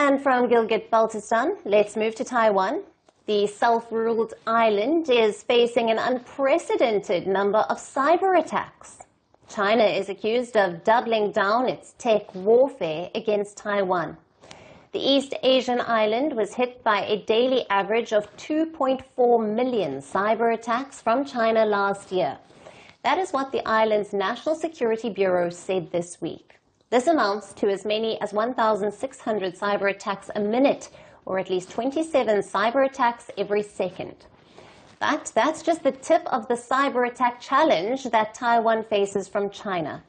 And from Gilgit-Baltistan, let's move to Taiwan. The self-ruled island is facing an unprecedented number of cyber attacks. China is accused of doubling down its tech warfare against Taiwan. The East Asian island was hit by a daily average of 2.4 million cyber attacks from China last year. That is what the island's National Security Bureau said this week. This amounts to as many as 1,600 cyber attacks a minute, or at least 27 cyber attacks every second. But that's just the tip of the cyber attack challenge that Taiwan faces from China.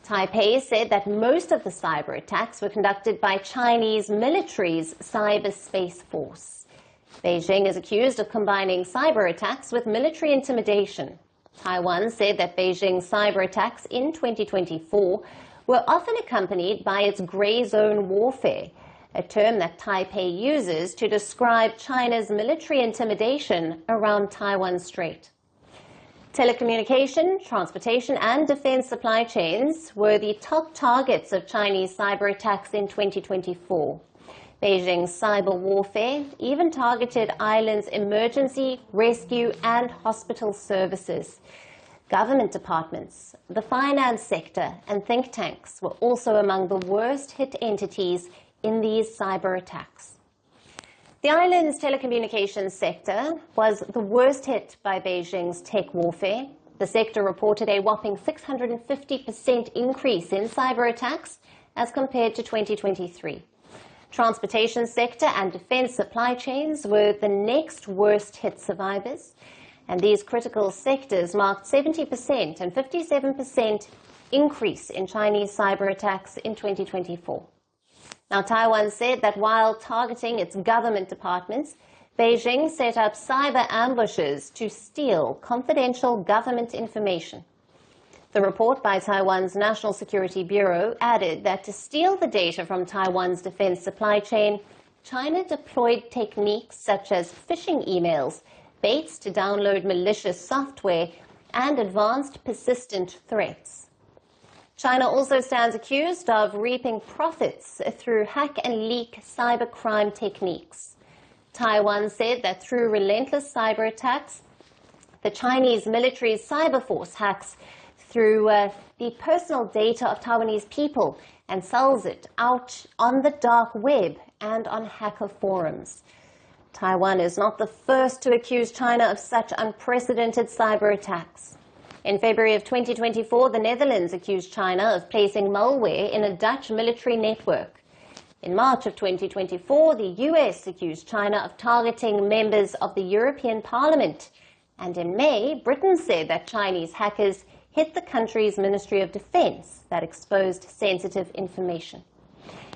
Taipei said that most of the cyber attacks were conducted by Chinese military's cyberspace force. Beijing is accused of combining cyber attacks with military intimidation. Taiwan said that Beijing's cyber attacks in 2024 were often accompanied by its gray zone warfare, a term that Taipei uses to describe China's military intimidation around Taiwan's Strait. Telecommunication, transportation and defense supply chains were the top targets of Chinese cyber attacks in 2024. Beijing's cyber warfare even targeted islands' emergency, rescue and hospital services. Government departments, the finance sector and think tanks were also among the worst hit entities in these cyber attacks. The island's telecommunications sector was the worst hit by Beijing's tech warfare. The sector reported a whopping 650% increase in cyber attacks as compared to 2023. Transportation sector and defense supply chains were the next worst hit survivors, and these critical sectors marked 70% and 57% increase in Chinese cyber attacks in 2024. Now, Taiwan said that while targeting its government departments, Beijing set up cyber ambushes to steal confidential government information. The report by Taiwan's National Security Bureau added that to steal the data from Taiwan's defense supply chain, China deployed techniques such as phishing emails, baits to download malicious software, and advanced persistent threats. China also stands accused of reaping profits through hack and leak cybercrime techniques. Taiwan said that through relentless cyber attacks, the Chinese military's cyber force hacks through the personal data of Taiwanese people and sells it out on the dark web and on hacker forums. Taiwan is not the first to accuse China of such unprecedented cyber attacks. In February of 2024, the Netherlands accused China of placing malware in a Dutch military network. In March of 2024, the US accused China of targeting members of the European Parliament. And in May, Britain said that Chinese hackers hit the country's Ministry of Defense that exposed sensitive information.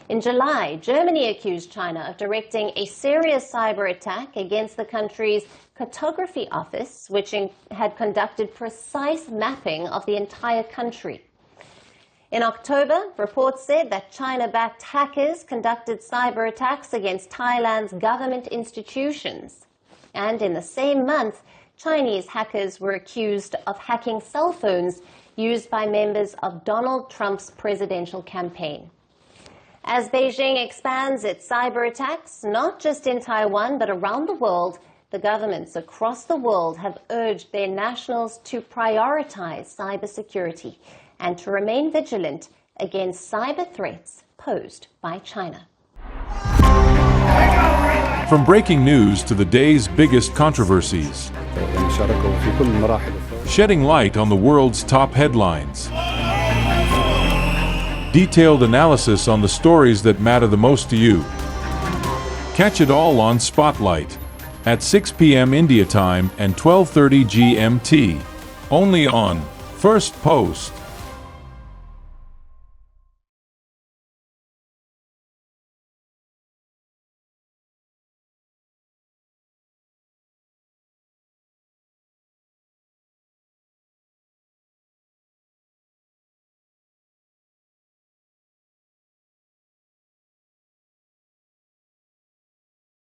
In July, Germany accused China of directing a serious cyber attack against the country's cartography office, which had conducted precise mapping of the entire country. In October, reports said that China-backed hackers conducted cyber attacks against Thailand's government institutions. And in the same month, Chinese hackers were accused of hacking cell phones used by members of Donald Trump's presidential campaign. As Beijing expands its cyber attacks, not just in Taiwan but around the world, the governments across the world have urged their nationals to prioritize cybersecurity and to remain vigilant against cyber threats posed by China. From breaking news to the day's biggest controversies, shedding light on the world's top headlines. Detailed analysis on the stories that matter the most to you. Catch it all on Spotlight at 6 p.m. India time and 12:30 GMT, only on Firstpost.